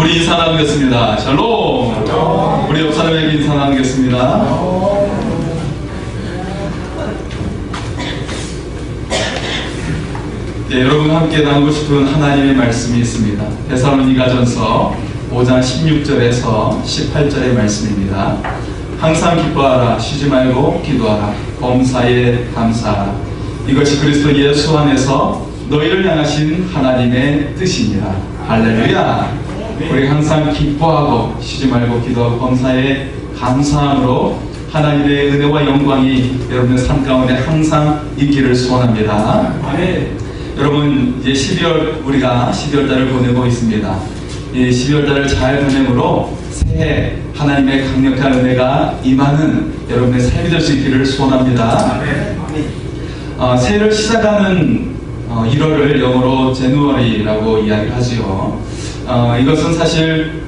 우리 인사 나누겠습니다. 샬롬. 우리 옆 사람에게 인사 나누겠습니다. 네, 여러분과 함께 나누고 싶은 하나님의 말씀이 있습니다. 데살로니가전서 5장 16절에서 18절의 말씀입니다. 항상 기뻐하라, 쉬지 말고 기도하라, 범사에 감사하라. 이것이 그리스도 예수 안에서 너희를 향하신 하나님의 뜻이니라. 할렐루야. 우리 항상 기뻐하고 쉬지 말고 기도하고 범사에 감사함으로 하나님의 은혜와 영광이 여러분의 삶 가운데 항상 있기를 소원합니다. 아멘. 여러분, 이제 12월, 우리가 12월 달을 보내고 있습니다. 이 12월 달을 잘 보내므로 새해 하나님의 강력한 은혜가 임하는 여러분의 삶이 될 수 있기를 소원합니다. 새해를 시작하는 1월을 영어로 제누어리라고 이야기를 하지요. 이것은 사실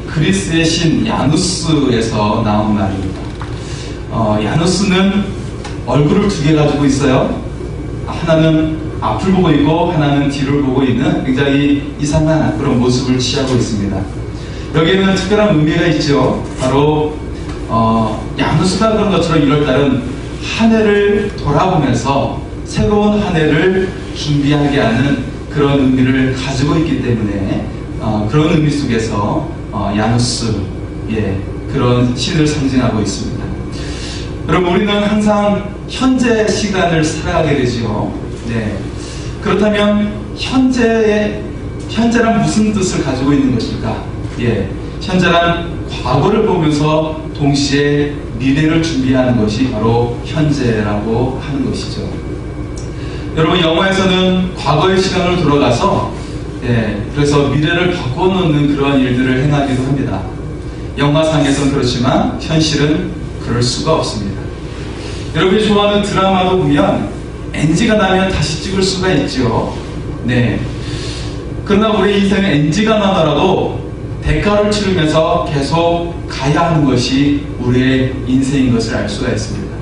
그리스의 신 야누스에서 나온 말입니다. 야누스는 얼굴을 두 개 가지고 있어요. 하나는 앞을 보고 있고 하나는 뒤를 보고 있는 굉장히 이상한 그런 모습을 취하고 있습니다. 여기에는 특별한 의미가 있죠. 바로 야누스가 그런 것처럼 1월달은 한 해를 돌아보면서 새로운 한 해를 준비하게 하는 그런 의미를 가지고 있기 때문에 그런 의미 속에서 야누스, 그런 신을 상징하고 있습니다. 여러분, 우리는 항상 현재 시간을 살아가게 되지요. 네. 그렇다면 현재란 무슨 뜻을 가지고 있는 것일까? 현재란 과거를 보면서 동시에 미래를 준비하는 것이 바로 현재라고 하는 것이죠. 여러분, 영화에서는 과거의 시간을 돌아가서 그래서 미래를 바꿔놓는 그러한 일들을 행하기도 합니다. 영화상에서는 그렇지만 현실은 그럴 수가 없습니다. 여러분이 좋아하는 드라마도 보면 NG가 나면 다시 찍을 수가 있죠. 네. 그러나 우리 인생은 NG가 나더라도 대가를 치르면서 계속 가야 하는 것이 우리의 인생인 것을 알 수가 있습니다.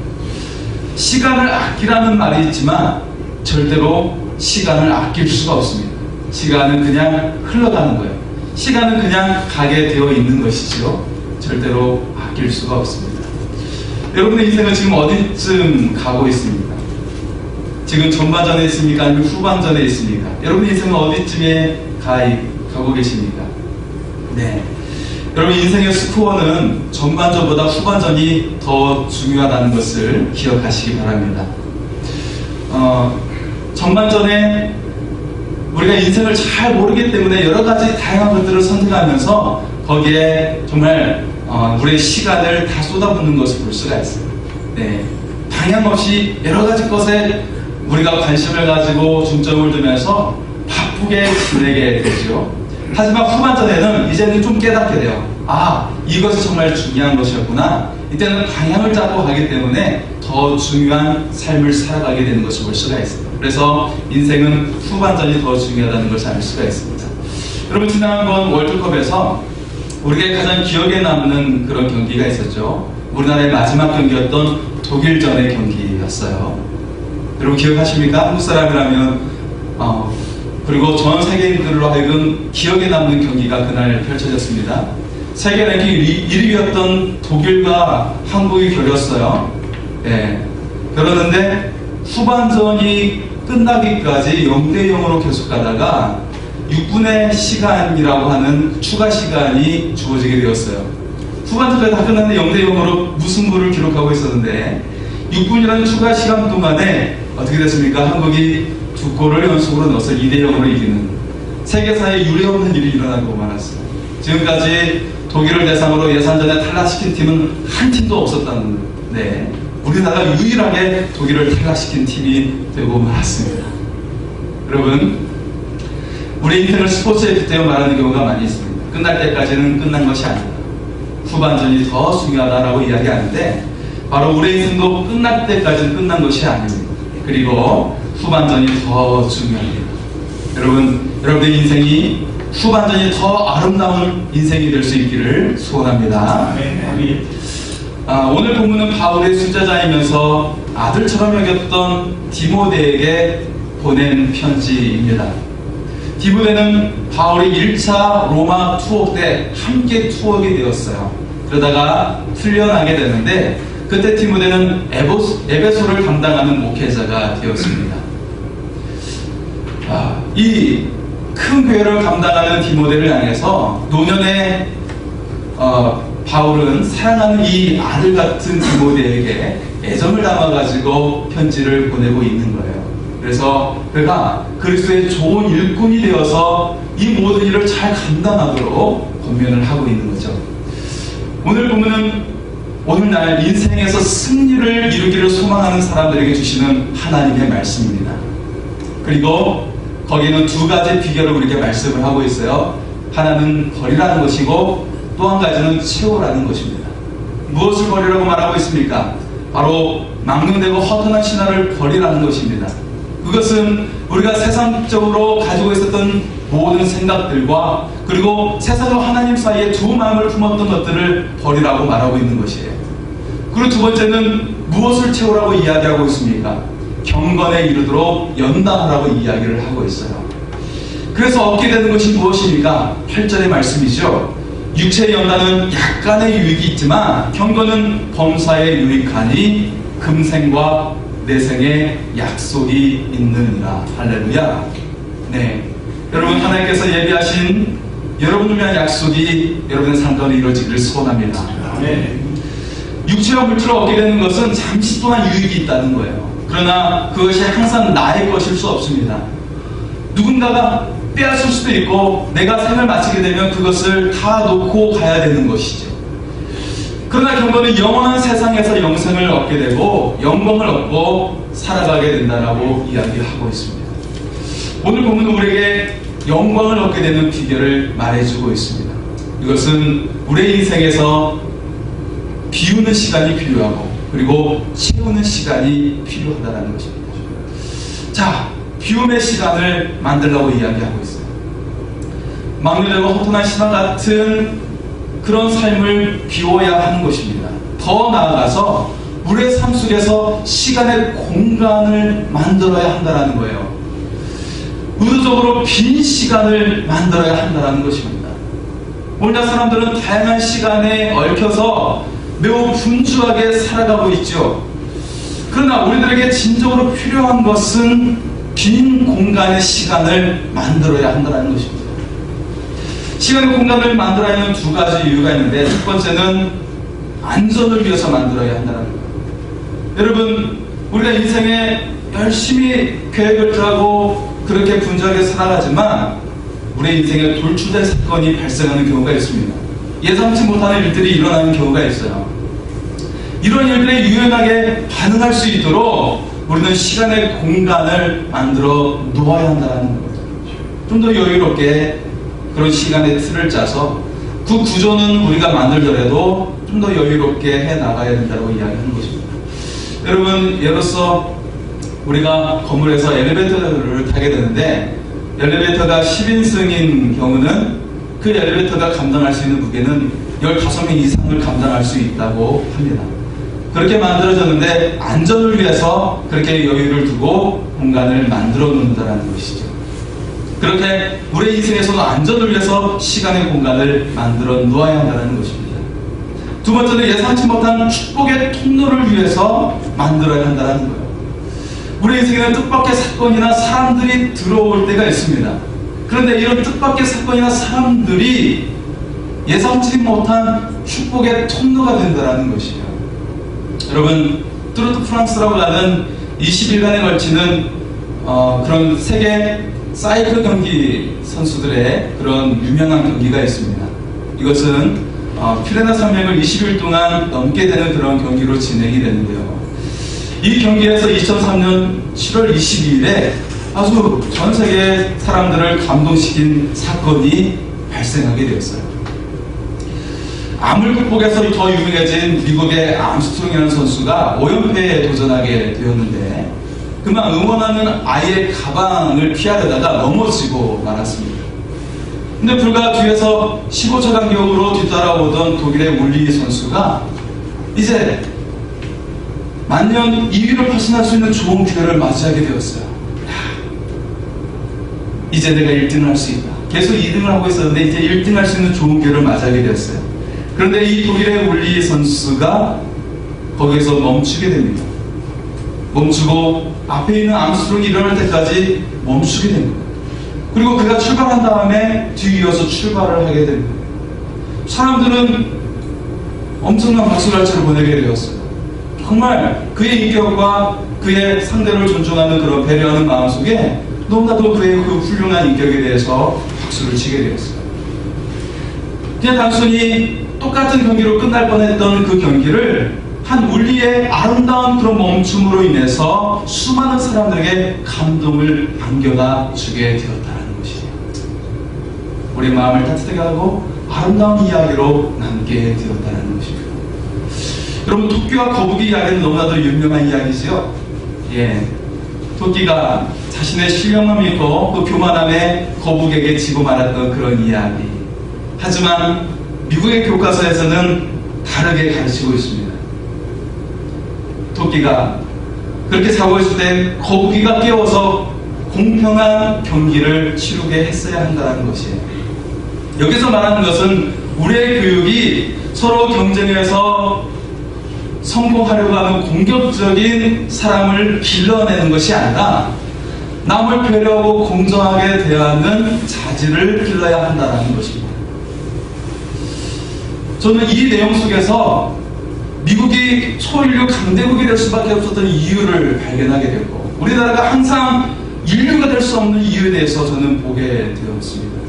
시간을 아끼라는 말이 있지만 절대로 시간을 아낄 수가 없습니다. 시간은 그냥 흘러가는 거예요. 시간은 그냥 가게 되어 있는 것이죠. 절대로 아낄 수가 없습니다. 여러분의 인생은 지금 어디쯤 가고 있습니까? 지금 전반전에 있습니까? 아니면 후반전에 있습니까? 여러분의 인생은 어디쯤에 가고 계십니까? 네. 여러분, 인생의 스코어는 전반전보다 후반전이 더 중요하다는 것을 기억하시기 바랍니다. 전반전에 우리가 인생을 잘 모르기 때문에 여러 가지 다양한 것들을 선택하면서 거기에 정말 우리의 시간을 다 쏟아붓는 것을 볼 수가 있어요. 네. 방향 없이 여러 가지 것에 우리가 관심을 가지고 중점을 두면서 바쁘게 지내게 되죠. 하지만 후반전에는 이제는 좀 깨닫게 돼요. 이것이 정말 중요한 것이었구나. 이때는 방향을 잡고 가기 때문에 더 중요한 삶을 살아가게 되는 것을 볼 수가 있습니다. 그래서 인생은 후반전이 더 중요하다는 것을 알 수가 있습니다. 여러분, 지난번 월드컵에서 우리가 가장 기억에 남는 그런 경기가 있었죠. 우리나라의 마지막 경기였던 독일전의 경기였어요. 여러분 기억하십니까? 한국 사람이라면 그리고 전 세계인들로 하여금 기억에 남는 경기가 그날 펼쳐졌습니다. 세계 랭킹 1위였던 독일과 한국이 겨뤘어요. 그러는데 후반전이 끝나기까지 0대0으로 계속 가다가 6분의 시간이라고 하는 추가 시간이 주어지게 되었어요. 후반전까지 다 끝났는데 0대0으로 무승부를 기록하고 있었는데 6분이라는 추가 시간 동안에 어떻게 됐습니까? 한국이 2골을 연속으로 넣어서 2대0으로 이기는 세계사에 유례없는 일이 일어나고 말았어요. 지금까지 독일을 대상으로 예선전에 탈락시킨 팀은 한 팀도 없었다는, 우리나라가 유일하게 독일을 탈락시킨 팀이 되고 말았습니다. 여러분, 우리 인생을 스포츠에 빗대어 말하는 경우가 많이 있습니다. 끝날 때까지는 끝난 것이 아니다. 후반전이 더 중요하다라고 이야기하는데 바로 우리 인생도 끝날 때까지는 끝난 것이 아닙니다. 그리고 후반전이 더 중요합니다. 여러분의 인생이 후반전이 더 아름다운 인생이 될 수 있기를 소원합니다. 오늘 본문은 바울의 수제자이면서 아들처럼 여겼던 디모데에게 보낸 편지입니다. 디모데는 바울이 1차 로마 투옥 때 함께 투옥이 되었어요. 그러다가 풀려나게 되는데 그때 디모데는 에베소를 담당하는 목회자가 되었습니다. 이 큰 교회를 감당하는 디모데를 향해서 노년에 바울은 사랑하는 이 아들 같은 디모데에게 애정을 담아가지고 편지를 보내고 있는 거예요. 그래서 그가 그리스도의 좋은 일꾼이 되어서 이 모든 일을 잘 감당하도록 권면을 하고 있는 거죠. 오늘 보면은 오늘날 인생에서 승리를 이루기를 소망하는 사람들에게 주시는 하나님의 말씀입니다. 그리고 거기에는 두 가지 비결을 우리에게 말씀을 하고 있어요. 하나는 버리라는 것이고 또 한 가지는 채우라는 것입니다. 무엇을 버리라고 말하고 있습니까? 바로 망령되고 허탄한 신화를 버리라는 것입니다. 그것은 우리가 세상적으로 가지고 있었던 모든 생각들과 그리고 세상과 하나님 사이에 두 마음을 품었던 것들을 버리라고 말하고 있는 것이에요. 그리고 두 번째는 무엇을 채우라고 이야기하고 있습니까? 경건에 이르도록 연단하라고 이야기를 하고 있어요. 그래서 얻게 되는 것이 무엇입니까? 8절의 말씀이죠. 육체의 연단은 약간의 유익이 있지만 경건은 범사에 유익하니 금생과 내생의 약속이 있느니라. 할렐루야. 네, 여러분 하나님께서 예비하신 여러분을 위한 약속이 여러분의 삶 가운데 이루어지기를 소원합니다. 네. 육체와 물질을 얻게 되는 것은 잠시 동안 유익이 있다는 거예요. 그러나 그것이 항상 나의 것일 수 없습니다. 누군가가 빼앗을 수도 있고 내가 생을 마치게 되면 그것을 다 놓고 가야 되는 것이죠. 그러나 경건은 영원한 세상에서 영생을 얻게 되고 영광을 얻고 살아가게 된다라고 이야기하고 있습니다. 오늘 보면 우리에게 영광을 얻게 되는 비결을 말해주고 있습니다. 이것은 우리의 인생에서 비우는 시간이 필요하고 그리고 채우는 시간이 필요하다는 것입니다. 자, 비움의 시간을 만들라고 이야기하고 있어요. 망령되고 허탄한 신화 같은 그런 삶을 비워야 하는 것입니다. 더 나아가서 우리의 삶 속에서 시간의 공간을 만들어야 한다는 거예요. 의도적으로 빈 시간을 만들어야 한다는 것입니다. 오늘날 사람들은 다양한 시간에 얽혀서 매우 분주하게 살아가고 있죠. 그러나 우리들에게 진정으로 필요한 것은 빈 공간의 시간을 만들어야 한다는 것입니다. 시간의 공간을 만들어야 하는 두 가지 이유가 있는데 첫 번째는 안전을 위해서 만들어야 한다는 거예요. 여러분, 우리가 인생에 열심히 계획을 짜고 그렇게 분주하게 살아가지만 우리 인생에 돌출된 사건이 발생하는 경우가 있습니다. 예상치 못하는 일들이 일어나는 경우가 있어요. 이런 일들에 유연하게 반응할 수 있도록 우리는 시간의 공간을 만들어 놓아야 한다는 거죠. 좀 더 여유롭게 그런 시간의 틀을 짜서 그 구조는 우리가 만들더라도 좀 더 여유롭게 해 나가야 된다고 이야기하는 것입니다. 여러분, 예로서 우리가 건물에서 엘리베이터를 타게 되는데 엘리베이터가 10인승인 경우는 그 엘리베이터가 감당할 수 있는 무게는 15명 이상을 감당할 수 있다고 합니다. 그렇게 만들어졌는데 안전을 위해서 그렇게 여유를 두고 공간을 만들어 놓는다는 것이죠. 그렇게 우리의 인생에서도 안전을 위해서 시간의 공간을 만들어 놓아야 한다는 것입니다. 두 번째는 예상치 못한 축복의 통로를 위해서 만들어야 한다는 거예요. 우리 인생에는 뜻밖의 사건이나 사람들이 들어올 때가 있습니다. 그런데 이런 뜻밖의 사건이나 사람들이 예상치 못한 축복의 통로가 된다는 것이에요. 여러분, 뚜르트 프랑스라고 하는 20일간에 걸치는 그런 세계 사이클 경기 선수들의 그런 유명한 경기가 있습니다. 이것은 피레네 산맥을 20일 동안 넘게 되는 그런 경기로 진행이 되는데요. 이 경기에서 2003년 7월 22일에 아주 전 세계 사람들을 감동시킨 사건이 발생하게 되었어요. 암을 극복해서 더 유명해진 미국의 암스트롱이라는 선수가 오연패에 도전하게 되었는데 그만 응원하는 아이의 가방을 피하려다가 넘어지고 말았습니다. 근데 불과 뒤에서 15초 간격으로 뒤따라오던 독일의 울리 선수가 이제 만년 2위를 발신할 수 있는 좋은 기회를 맞이하게 되었어요. 이제 내가 1등을 할 수 있다. 계속 2등을 하고 있었는데 이제 1등 할 수 있는 좋은 기회를 맞이하게 되었어요. 그런데 이 독일의 울리 선수가 거기에서 멈추게 됩니다. 멈추고 앞에 있는 암스트롱이 일어날 때까지 멈추게 됩니다. 그리고 그가 출발한 다음에 뒤이어서 출발을 하게 됩니다. 사람들은 엄청난 박수갈채를 보내게 되었어요. 정말 그의 인격과 그의 상대를 존중하는 그런 배려하는 마음 속에 너무나도 그의 그 훌륭한 인격에 대해서 박수를 치게 되었어요. 그냥 단순히 똑같은 경기로 끝날 뻔했던 그 경기를 한 울리의 아름다운 그런 멈춤으로 인해서 수많은 사람들에게 감동을 안겨다 주게 되었다는 것이에요. 우리 마음을 따뜻하게 하고 아름다운 이야기로 남게 되었다는 것입니다. 여러분, 토끼와 거북이 이야기는 너무나도 유명한 이야기지요. 예, 토끼가 자신의 신령함 있고 그 교만함에 거북에게 지고 말았던 그런 이야기. 하지만 미국의 교과서에서는 다르게 가르치고 있습니다. 토끼가 그렇게 자고 있을 때 거북이가 깨워서 공평한 경기를 치르게 했어야 한다는 것이에요. 여기서 말하는 것은 우리의 교육이 서로 경쟁에서 성공하려고 하는 공격적인 사람을 길러내는 것이 아니라 남을 배려하고 공정하게 대하는 자질을 길러야 한다는 것입니다. 저는 이 내용 속에서 미국이 초인류 강대국이 될 수밖에 없었던 이유를 발견하게 됐고, 우리나라가 항상 인류가 될 수 없는 이유에 대해서 저는 보게 되었습니다.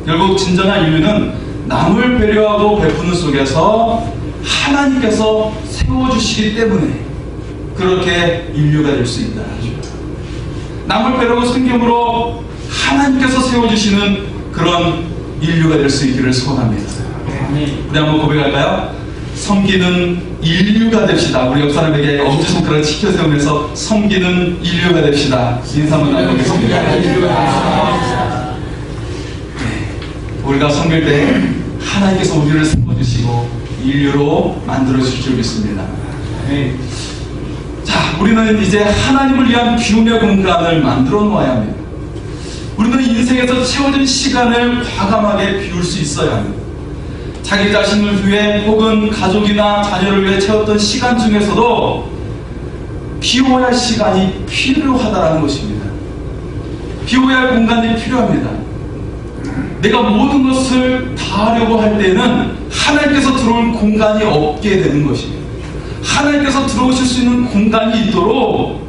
결국 진정한 인류는 남을 배려하고 베푸는 속에서 하나님께서 세워주시기 때문에 그렇게 인류가 될 수 있다. 남을 배려하고 섬김으로 하나님께서 세워주시는 그런 인류가 될 수 있기를 소원합니다. 우리 한번 고백할까요? 섬기는 인류가 됩시다. 우리 옆 사람에게 엄지손가락을 치켜 세우면서 섬기는 인류가 됩시다. 인사 한번 나눠보겠습니다. 우리가 섬길 때 하나님께서 우리를 세워주시고 인류로 만들어주실 줄 믿습니다. 자, 우리는 이제 하나님을 위한 비움의 공간을 만들어 놓아야 합니다. 우리는 인생에서 채워진 시간을 과감하게 비울 수 있어야 합니다. 자기 자신을 위해 혹은 가족이나 자녀를 위해 채웠던 시간 중에서도 비워야 할 시간이 필요하다는 것입니다. 비워야 할 공간이 필요합니다. 내가 모든 것을 다 하려고 할 때는 하나님께서 들어올 공간이 없게 되는 것입니다. 하나님께서 들어오실 수 있는 공간이 있도록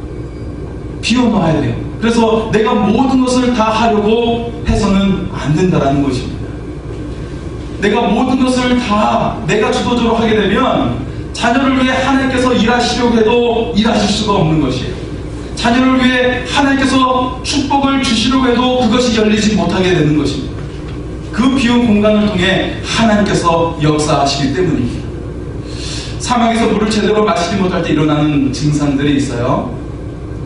비워놔야 돼요. 그래서 내가 모든 것을 다 하려고 해서는 안 된다는 것입니다. 내가 모든 것을 다 내가 주도적으로 하게 되면 자녀를 위해 하나님께서 일하시려고 해도 일하실 수가 없는 것이에요. 자녀를 위해 하나님께서 축복을 주시려고 해도 그것이 열리지 못하게 되는 것입니다. 그 비운 공간을 통해 하나님께서 역사하시기 때문입니다. 사막에서 물을 제대로 마시지 못할 때 일어나는 증상들이 있어요.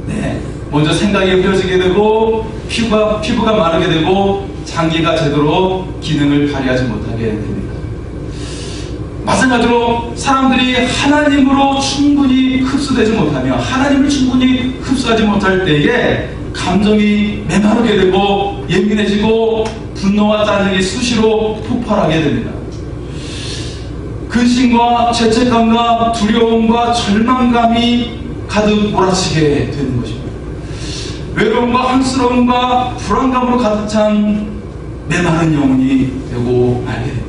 네, 먼저 생각이 흐려지게 되고 피부가 마르게 되고 장기가 제대로 기능을 발휘하지 못하게 됩니다. 마찬가지로 사람들이 하나님으로 충분히 흡수되지 못하며 하나님을 충분히 흡수하지 못할 때에 감정이 메마르게 되고 예민해지고 분노와 짜증이 수시로 폭발하게 됩니다. 근심과 죄책감과 두려움과 절망감이 가득 몰아치게 되는 것입니다. 외로움과 한스러움과 불안감으로 가득 찬 메마른 영혼이 되고 말게 됩니다.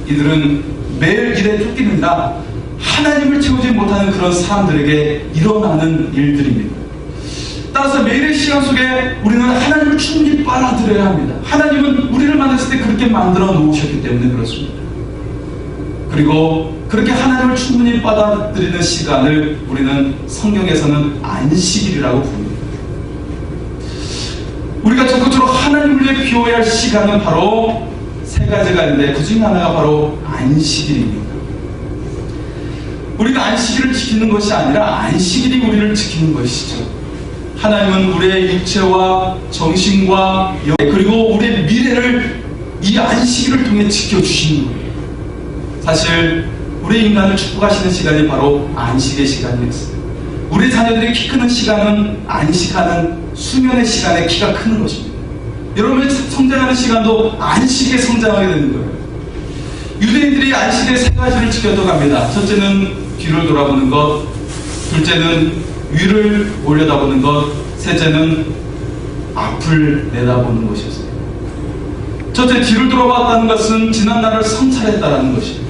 이들은 매일 일에 쫓기느라 하나님을 채우지 못하는 그런 사람들에게 일어나는 일들입니다. 따라서 매일의 시간 속에 우리는 하나님을 충분히 빨아들여야 합니다. 하나님은 우리를 만났을 때 그렇게 만들어 놓으셨기 때문에 그렇습니다. 그리고 그렇게 하나님을 충분히 받아들이는 시간을 우리는 성경에서는 안식일이라고 부릅니다. 우리가 적극적으로 하나님을 위해 비워야 할 시간은 바로 세 가지가 있는데 그 중에 하나가 바로 안식일입니다. 우리가 안식일을 지키는 것이 아니라 안식일이 우리를 지키는 것이죠. 하나님은 우리의 육체와 정신과 그리고 우리의 미래를 이 안식일을 통해 지켜주시는 거예요. 사실 우리 인간을 축복하시는 시간이 바로 안식의 시간이었어요. 우리 자녀들이 키 크는 시간은 안식하는 수면의 시간에 키가 크는 것입니다. 여러분의 성장하는 시간도 안식에 성장하게 되는 거예요. 유대인들이 안식에 세 가지를 지켰다고 합니다. 첫째는 뒤를 돌아보는 것, 둘째는 위를 올려다보는 것, 셋째는 앞을 내다보는 것이었어요. 첫째, 뒤를 돌아봤다는 것은 지난날을 성찰했다는 것이에요.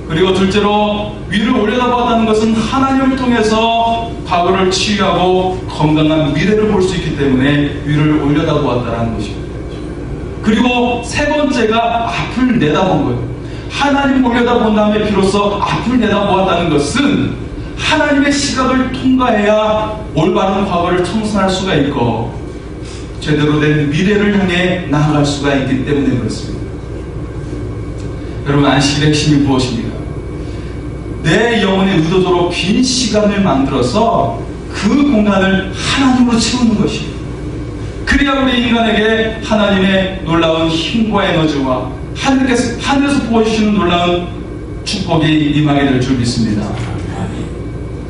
그리고 둘째로 위를 올려다봤다는 것은 하나님을 통해서 과거를 치유하고 건강한 미래를 볼 수 있기 때문에 위를 올려다보았다는 것입니다. 그리고 세 번째가 앞을 내다본 거예요. 하나님 올려다본 다음에 비로소 앞을 내다보았다는 것은 하나님의 시각을 통과해야 올바른 과거를 청산할 수가 있고 제대로 된 미래를 향해 나아갈 수가 있기 때문에 그렇습니다. 여러분, 안식일의 핵심이 무엇입니까? 내 영혼의 의도대로 빈 시간을 만들어서 그 공간을 하나님으로 채우는 것입니다. 그래야 우리 인간에게 하나님의 놀라운 힘과 에너지와 하늘에서 부어주시는 놀라운 축복이 임하게 될 줄 믿습니다.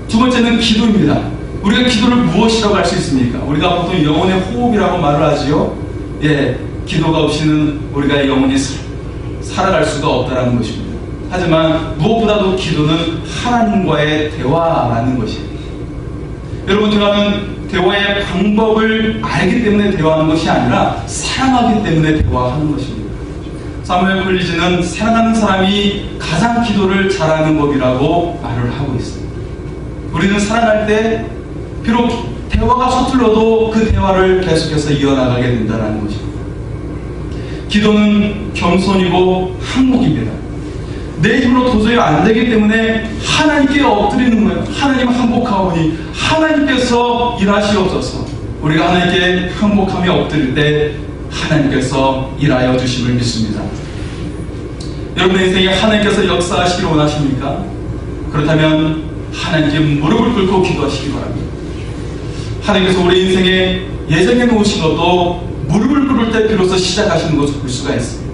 두 번째는 기도입니다. 우리가 기도를 무엇이라고 할 수 있습니까? 우리가 보통 영혼의 호흡이라고 말을 하지요. 예, 기도가 없이는 우리가 영혼이 살아갈 수가 없다는 것입니다. 하지만 무엇보다도 기도는 하나님과의 대화라는 것입니다. 여러분, 대화의 방법을 알기 때문에 대화하는 것이 아니라 사랑하기 때문에 대화하는 것입니다. 사무엘 콜리지는 사랑하는 사람이 가장 기도를 잘하는 법이라고 말을 하고 있습니다. 우리는 사랑할 때 비록 대화가 서툴러도 그 대화를 계속해서 이어나가게 된다는 것입니다. 기도는 겸손이고 항목입니다. 내 힘으로 도저히 안 되기 때문에 하나님께 엎드리는 거예요. 하나님 항복하오니 하나님께서 일하시옵소서. 우리가 하나님께 항복하며 엎드릴 때 하나님께서 일하여 주심을 믿습니다. 여러분의 인생에 하나님께서 역사하시기를 원하십니까? 그렇다면 하나님께 무릎을 꿇고 기도하시기 바랍니다. 하나님께서 우리 인생에 예정해 놓으신 것도 무릎을 꿇을 때 비로소 시작하시는 것을 볼 수가 있습니다.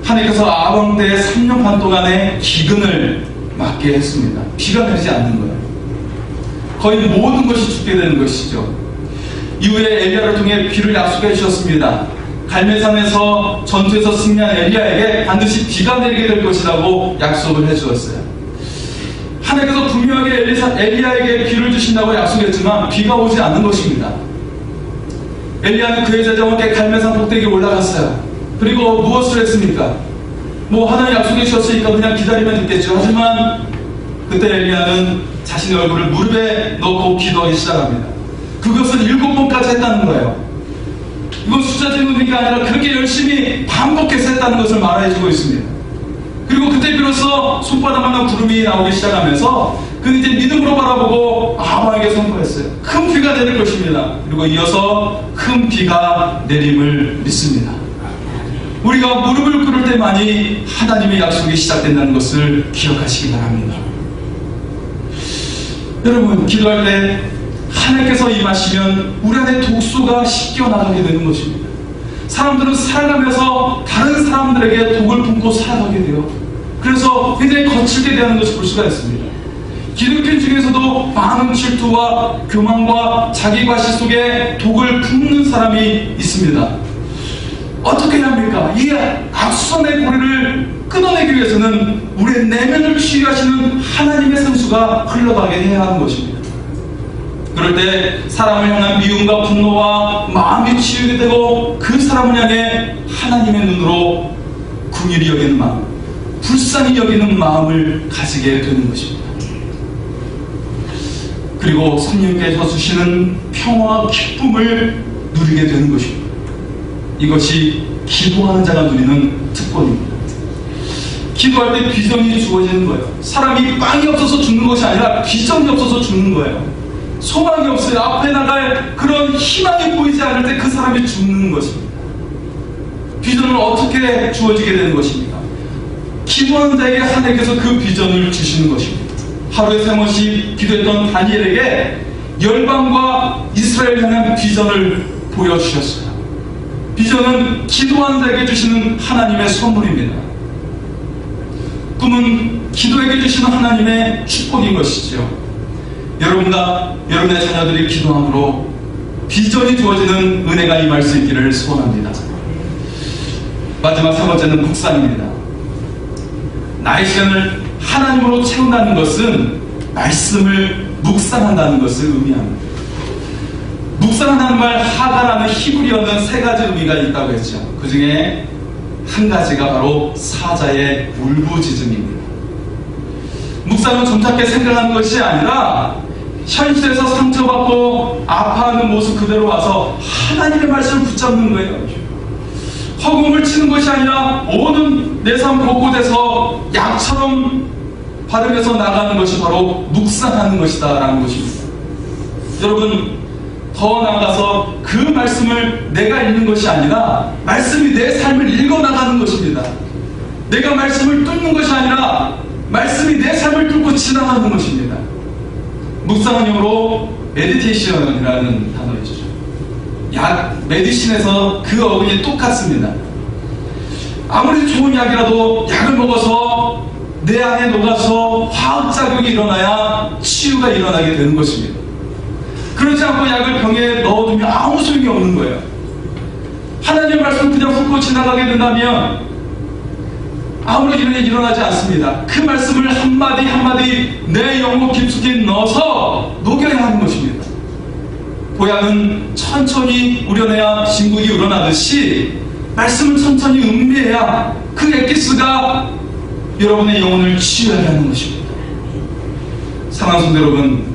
하나님께서 아방대에 3년 반 동안의 기근을 맞게 했습니다. 비가 내리지 않는 거예요. 거의 모든 것이 죽게 되는 것이죠. 이후에 엘리야를 통해 비를 약속해 주셨습니다. 갈멜산에서 전투에서 승리한 엘리야에게 반드시 비가 내리게 될 것이라고 약속을 해 주었어요. 하나님께서 분명하게 엘리야에게 비를 주신다고 약속했지만 비가 오지 않는 것입니다. 엘리야는 그의 제자와 함께 갈멜산 꼭대기에 올라갔어요. 그리고 무엇을 했습니까? 하나님 약속해 주셨으니까 그냥 기다리면 됐겠죠. 하지만 그때 엘리야는 자신의 얼굴을 무릎에 넣고 기도하기 시작합니다. 그것을 7번까지 했다는 거예요. 이건 숫자 재는 게 아니라 그렇게 열심히 반복해서 했다는 것을 말해주고 있습니다. 그리고 그때 비로소 손바닥만한 구름이 나오기 시작하면서 그는 이제 믿음으로 바라보고 아합에게 선포했어요. 큰 비가 내릴 것입니다. 그리고 이어서 큰 비가 내림을 믿습니다. 우리가 무릎을 꿇을 때만이 하나님의 약속이 시작된다는 것을 기억하시기 바랍니다. 여러분, 기도할 때 하나님께서 임하시면 우리 안에 독소가 씻겨나가게 되는 것입니다. 사람들은 살아가면서 다른 사람들에게 독을 품고 살아가게 돼요. 그래서 굉장히 거칠게 대하는 것을 볼 수가 있습니다. 기독교 중에서도 많은 질투와 교만과 자기과시 속에 독을 품는 사람이 있습니다. 어떻게 해야 합니까? 이 악선의 고리를 끊어내기 위해서는 우리의 내면을 치유하시는 하나님의 상수가 흘러가게 해야 하는 것입니다. 그럴 때 사람을 향한 미움과 분노와 마음이 치유게 되고 그 사람을 향해 하나님의 눈으로 긍휼히 여기는 마음, 불쌍히 여기는 마음을 가지게 되는 것입니다. 그리고 성령께서 주시는 평화와 기쁨을 누리게 되는 것입니다. 이것이 기도하는 자가 누리는 특권입니다. 기도할 때 비전이 주어지는 거예요. 사람이 빵이 없어서 죽는 것이 아니라 비전이 없어서 죽는 거예요. 소망이 없어요. 앞에 나갈 그런 희망이 보이지 않을 때 그 사람이 죽는 것입니다. 비전을 어떻게 주어지게 되는 것입니까? 기도하는 자에게 하나님께서 그 비전을 주시는 것입니다. 하루에 3번씩 기도했던 다니엘에게 열방과 이스라엘 향한 비전을 보여주셨어요. 비전은 기도하는 자에게 주시는 하나님의 선물입니다. 꿈은 기도에게 주시는 하나님의 축복인 것이죠. 여러분과 여러분의 자녀들이 기도함으로 비전이 주어지는 은혜가 임할 수 있기를 소원합니다. 마지막 세 번째는 묵상입니다. 나의 시간을 하나님으로 채운다는 것은 말씀을 묵상한다는 것을 의미합니다. 묵상한다는 말, 하가라는 히브리어는 세 가지 의미가 있다고 했죠. 그 중에 한 가지가 바로 사자의 울부짖음입니다. 묵상은 점잖게 생각하는 것이 아니라 현실에서 상처받고 아파하는 모습 그대로 와서 하나님의 말씀을 붙잡는 거예요. 허공을 치는 것이 아니라 오는 내 삶 곳곳에서 약처럼 발음해서 나가는 것이 바로 묵상하는 것이다 라는 것입니다. 여러분, 더 나아가서 그 말씀을 내가 읽는 것이 아니라 말씀이 내 삶을 읽어나가는 것입니다. 내가 말씀을 뚫는 것이 아니라 말씀이 내 삶을 뚫고 지나가는 것입니다. 묵상은 영어로 메디테이션이라는 단어이죠. 메디신에서 그 어근이 똑같습니다. 아무리 좋은 약이라도 약을 먹어서 내 안에 녹아서 화학작용이 일어나야 치유가 일어나게 되는 것입니다. 그렇지 않고 약을 병에 넣어두면 아무 소용이 없는 거예요. 하나님의 말씀을 그냥 훑고 지나가게 된다면 아무런 일이 일어나지 않습니다. 그 말씀을 한마디 한마디 내 영혼 깊숙이 넣어서 녹여야 하는 것입니다. 보약은 천천히 우려내야 진국이 우러나듯이 말씀은 천천히 음미해야 그 엑기스가 여러분의 영혼을 치유하게 하는 것입니다. 사랑하는 성도 여러분,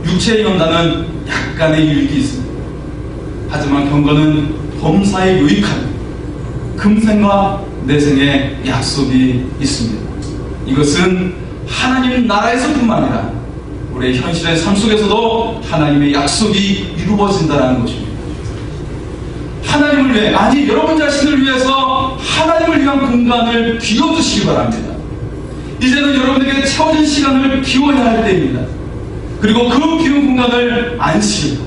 육체의 연단은 약간의 유익이 있습니다. 하지만 경건은 범사에 유익한 금생과 내생의 약속이 있습니다. 이것은 하나님 나라에서뿐만 아니라 우리의 현실의 삶 속에서도 하나님의 약속이 이루어진다는 것입니다. 하나님을 위해, 아니 여러분 자신을 위해서 하나님을 위한 공간을 비워주시기 바랍니다. 이제는 여러분에게 채워진 시간을 비워야 할 때입니다. 그리고 그 비운 공간을 안식으로,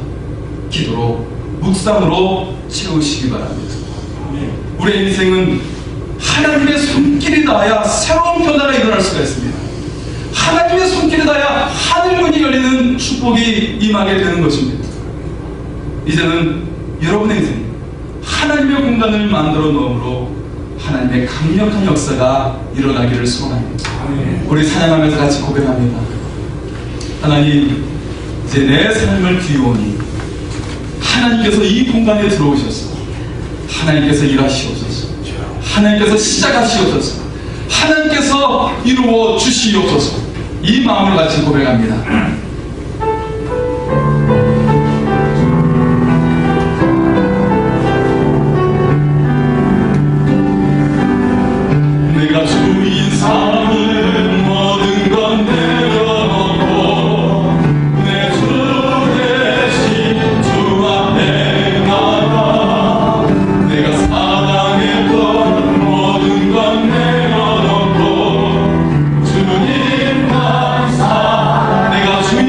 기도로, 묵상으로 채우시기 바랍니다. 우리의 인생은 하나님의 손길이 닿아야 새로운 변화가 일어날 수가 있습니다. 하나님의 손길이 닿아야 하늘문이 열리는 축복이 임하게 되는 것입니다. 이제는 여러분의 인생 하나님의 공간을 만들어 놓음으로 하나님의 강력한 역사가 일어나기를 소원합니다. 우리 찬양하면서 같이 고백합니다. 하나님, 이제 내 삶을 비우오니 하나님께서 이 공간에 들어오셔서 하나님께서 일하시옵소서, 하나님께서 시작하시옵소서, 하나님께서 이루어 주시옵소서. 이 마음을 같이 고백합니다. 내가 주인 삼은 모든 건 내려놓고 내 주 대신 주 앞에 나가 내가 사랑했던 모든 건 내려놓고 주님만 사 내가 주인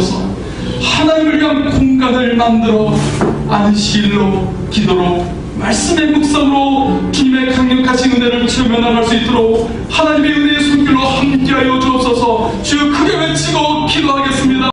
주셔서 하나님을 위한 공간을 만들어 안식일로, 기도로, 말씀의 묵상으로 주님의 강력하신 은혜를 체험해 나갈 수 있도록 하나님의 은혜의 손길로 함께하여 주옵소서. 주여 크게 외치고 기도하겠습니다.